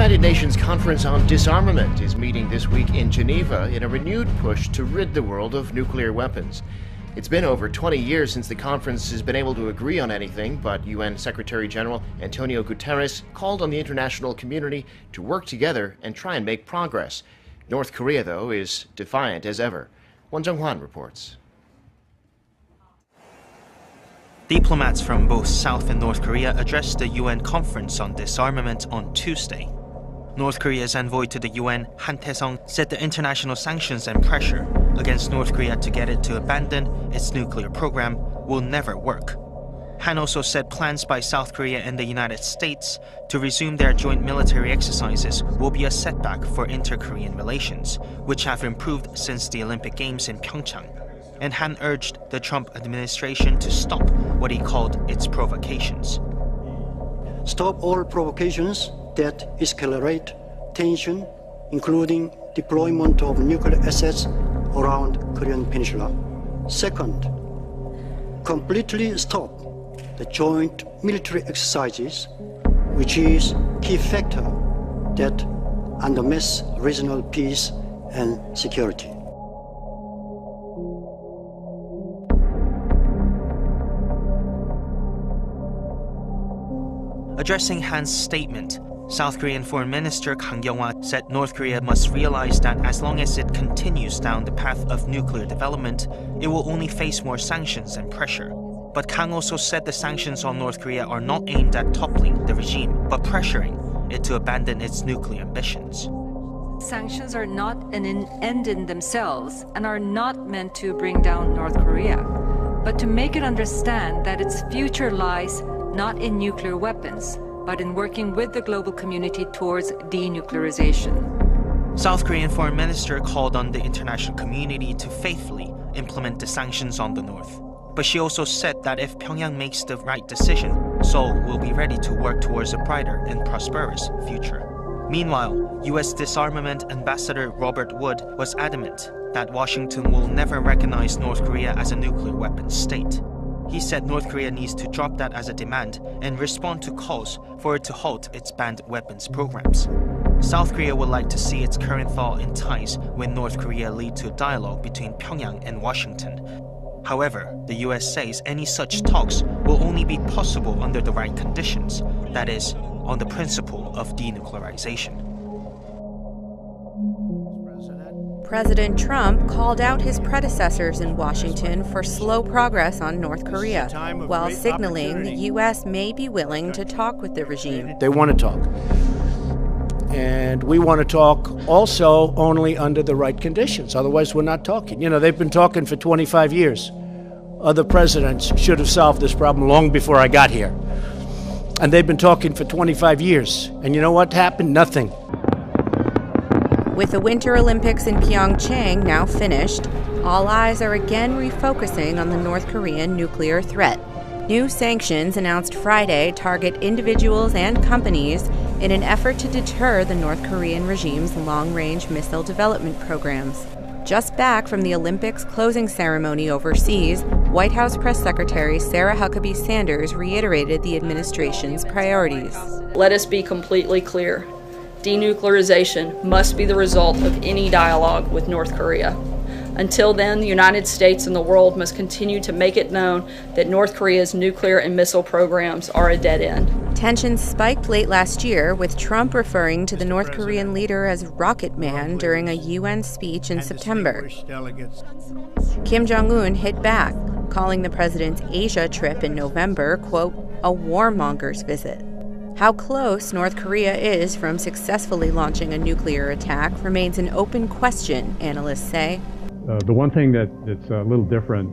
United Nations Conference on Disarmament is meeting this week in Geneva in a renewed push to rid the world of nuclear weapons. It's been over 20 years since the conference has been able to agree on anything, but UN Secretary General Antonio Guterres called on the international community to work together and try and make progress. North Korea, though, is defiant as ever. Won Jung-hwan reports. Diplomats from both South and North Korea addressed the UN Conference on Disarmament on Tuesday. North Korea's envoy to the UN, Han Tae-sung, said the international sanctions and pressure against North Korea to get it to abandon its nuclear program will never work. Han also said plans by South Korea and the United States to resume their joint military exercises will be a setback for inter-Korean relations, which have improved since the Olympic Games in Pyeongchang. And Han urged the Trump administration to stop what he called its provocations. Stop all provocations that escalate tension, including deployment of nuclear assets around Korean Peninsula. Second, completely stop the joint military exercises, which is key factor that undermines regional peace and security. Addressing Han's statement, South Korean Foreign Minister Kang Kyung-hwa said North Korea must realize that as long as it continues down the path of nuclear development, it will only face more sanctions and pressure. But Kang also said the sanctions on North Korea are not aimed at toppling the regime, but pressuring it to abandon its nuclear ambitions. Sanctions are not an end in themselves and are not meant to bring down North Korea, but to make it understand that its future lies not in nuclear weapons, but in working with the global community towards denuclearization. South Korean Foreign Minister called on the international community to faithfully implement the sanctions on the North. But she also said that if Pyongyang makes the right decision, Seoul will be ready to work towards a brighter and prosperous future. Meanwhile, U.S. Disarmament Ambassador Robert Wood was adamant that Washington will never recognize North Korea as a nuclear weapons state. He said North Korea needs to drop that as a demand and respond to calls for it to halt its banned weapons programs. South Korea would like to see its current thaw in ties with North Korea lead to dialogue between Pyongyang and Washington. However, the US says any such talks will only be possible under the right conditions, that is, on the principle of denuclearization. President Trump called out his predecessors in Washington for slow progress on North Korea, while signaling the U.S. may be willing to talk with the regime. They want to talk. And we want to talk also only under the right conditions. Otherwise, we're not talking. You know, they've been talking for 25 years. Other presidents should have solved this problem long before I got here. And they've been talking for 25 years. And you know what happened? Nothing. With the Winter Olympics in Pyeongchang now finished, all eyes are again refocusing on the North Korean nuclear threat. New sanctions announced Friday target individuals and companies in an effort to deter the North Korean regime's long-range missile development programs. Just back from the Olympics closing ceremony overseas, White House Press Secretary Sarah Huckabee Sanders reiterated the administration's priorities. Let us be completely clear. Denuclearization must be the result of any dialogue with North Korea. Until then, the United States and the world must continue to make it known that North Korea's nuclear and missile programs are a dead end. Tensions spiked late last year, with Trump referring to the North Korean leader as Rocket Man during a UN speech in September. Kim Jong-un hit back, calling the president's Asia trip in November, quote, a warmonger's visit. How close North Korea is from successfully launching a nuclear attack remains an open question, analysts say. The one thing that's a little different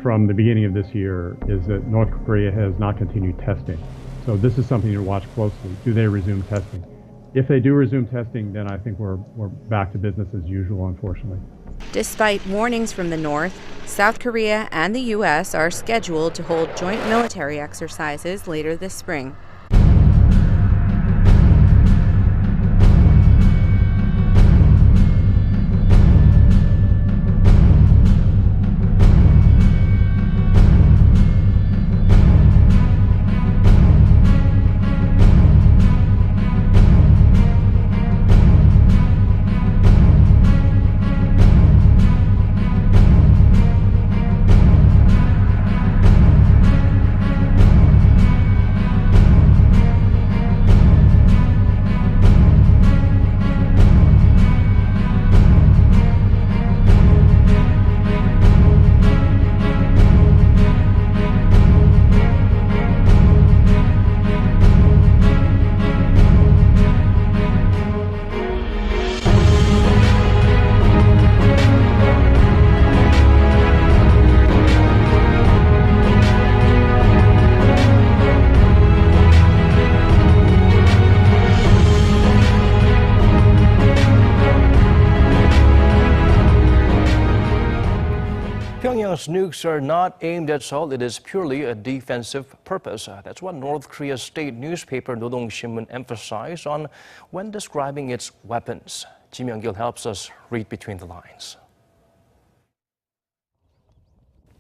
from the beginning of this year is that North Korea has not continued testing. So this is something to watch closely. Do they resume testing? If they do resume testing, then I think we're back to business as usual, unfortunately. Despite warnings from the North, South Korea and the U.S. are scheduled to hold joint military exercises later this spring. U.S. nukes are not aimed at Seoul. It is purely a defensive purpose. That's what North Korea's state newspaper Nodong Sinmun emphasized on when describing its weapons. Ji Myung-gil helps us read between the lines.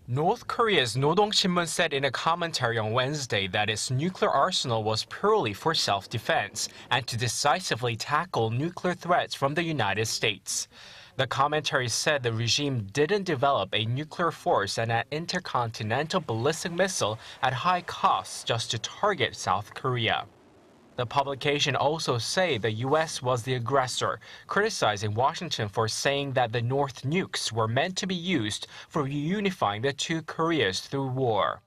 North Korea's Nodong Sinmun said in a commentary on Wednesday that its nuclear arsenal was purely for self-defense and to decisively tackle nuclear threats from the United States. The commentary said the regime didn't develop a nuclear force and an intercontinental ballistic missile at high costs just to target South Korea. The publication also said the U.S. was the aggressor, criticizing Washington for saying that the North nukes were meant to be used for reunifying the two Koreas through war.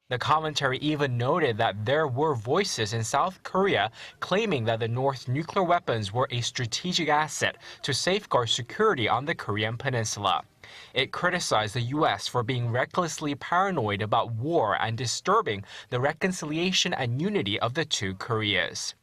The commentary even noted that there were voices in South Korea claiming that the North's nuclear weapons were a strategic asset to safeguard security on the Korean peninsula. It criticized the U.S. for being recklessly paranoid about war and disturbing the reconciliation and unity of the two Koreas.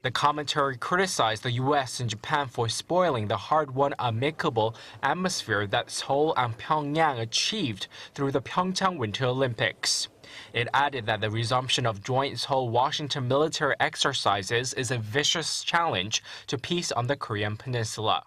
The commentary criticized the U.S. and Japan for spoiling the hard-won amicable atmosphere that Seoul and Pyongyang achieved through the Pyeongchang Winter Olympics. It added that the resumption of joint Seoul-Washington military exercises is a vicious challenge to peace on the Korean peninsula.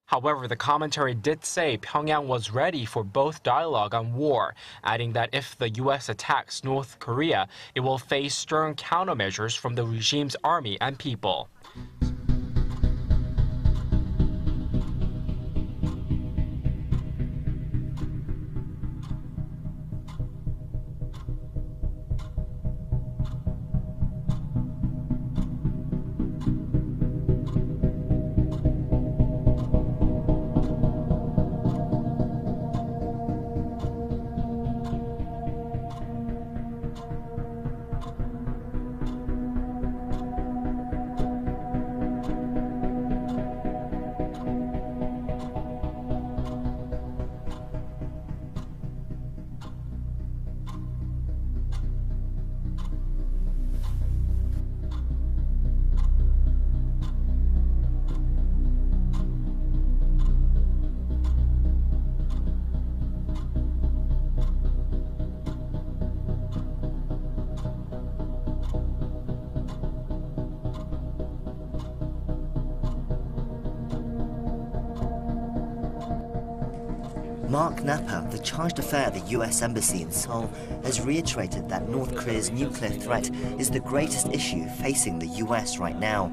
However, the commentary did say Pyongyang was ready for both dialogue and war, adding that if the U.S. attacks North Korea, it will face stern countermeasures from the regime's army and people. Mark Napper, the charge d'affaires at the U.S. Embassy in Seoul, has reiterated that North Korea's nuclear threat is the greatest issue facing the U.S. right now.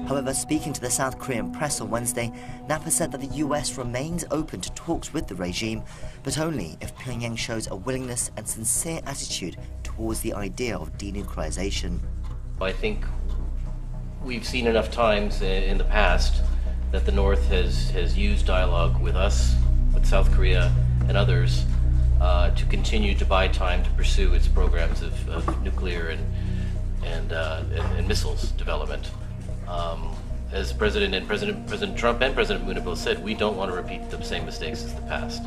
However, speaking to the South Korean press on Wednesday, Napper said that the U.S. remains open to talks with the regime, but only if Pyongyang shows a willingness and sincere attitude towards the idea of denuclearization. I think we've seen enough times in the past that the North has used dialogue with us, with South Korea and others, to continue to buy time to pursue its programs of nuclear and missiles development. As President Trump and President Moon have both said, we don't want to repeat the same mistakes as the past.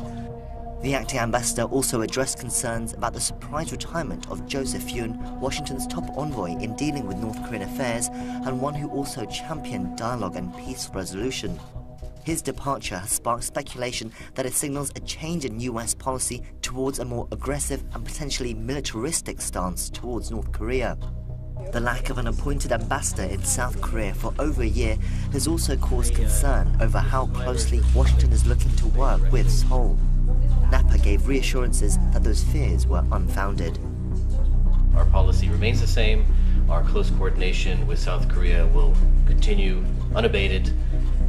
The acting ambassador also addressed concerns about the surprise retirement of Joseph Yun, Washington's top envoy in dealing with North Korean affairs and one who also championed dialogue and peaceful resolution. His departure has sparked speculation that it signals a change in U.S. policy towards a more aggressive and potentially militaristic stance towards North Korea. The lack of an appointed ambassador in South Korea for over a year has also caused concern over how closely Washington is looking to work with Seoul. Napper gave reassurances that those fears were unfounded. Our policy remains the same. Our close coordination with South Korea will continue unabated,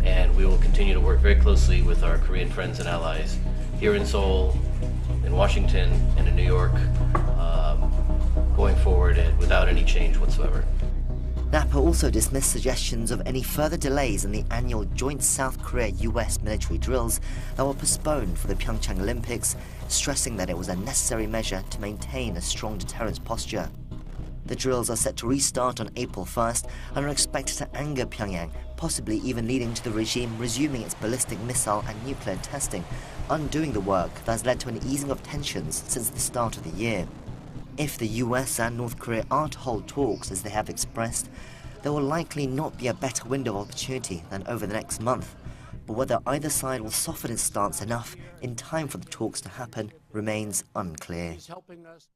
and we will continue to work very closely with our Korean friends and allies here in Seoul, in Washington, and in New York, going forward without any change whatsoever. Napper also dismissed suggestions of any further delays in the annual joint South Korea-US military drills that were postponed for the Pyeongchang Olympics, stressing that it was a necessary measure to maintain a strong deterrence posture. The drills are set to restart on April 1st and are expected to anger Pyongyang, possibly even leading to the regime resuming its ballistic missile and nuclear testing, undoing the work that has led to an easing of tensions since the start of the year. If the US and North Korea are to hold talks as they have expressed, there will likely not be a better window of opportunity than over the next month. but whether either side will soften its stance enough in time for the talks to happen remains unclear. He's helping us.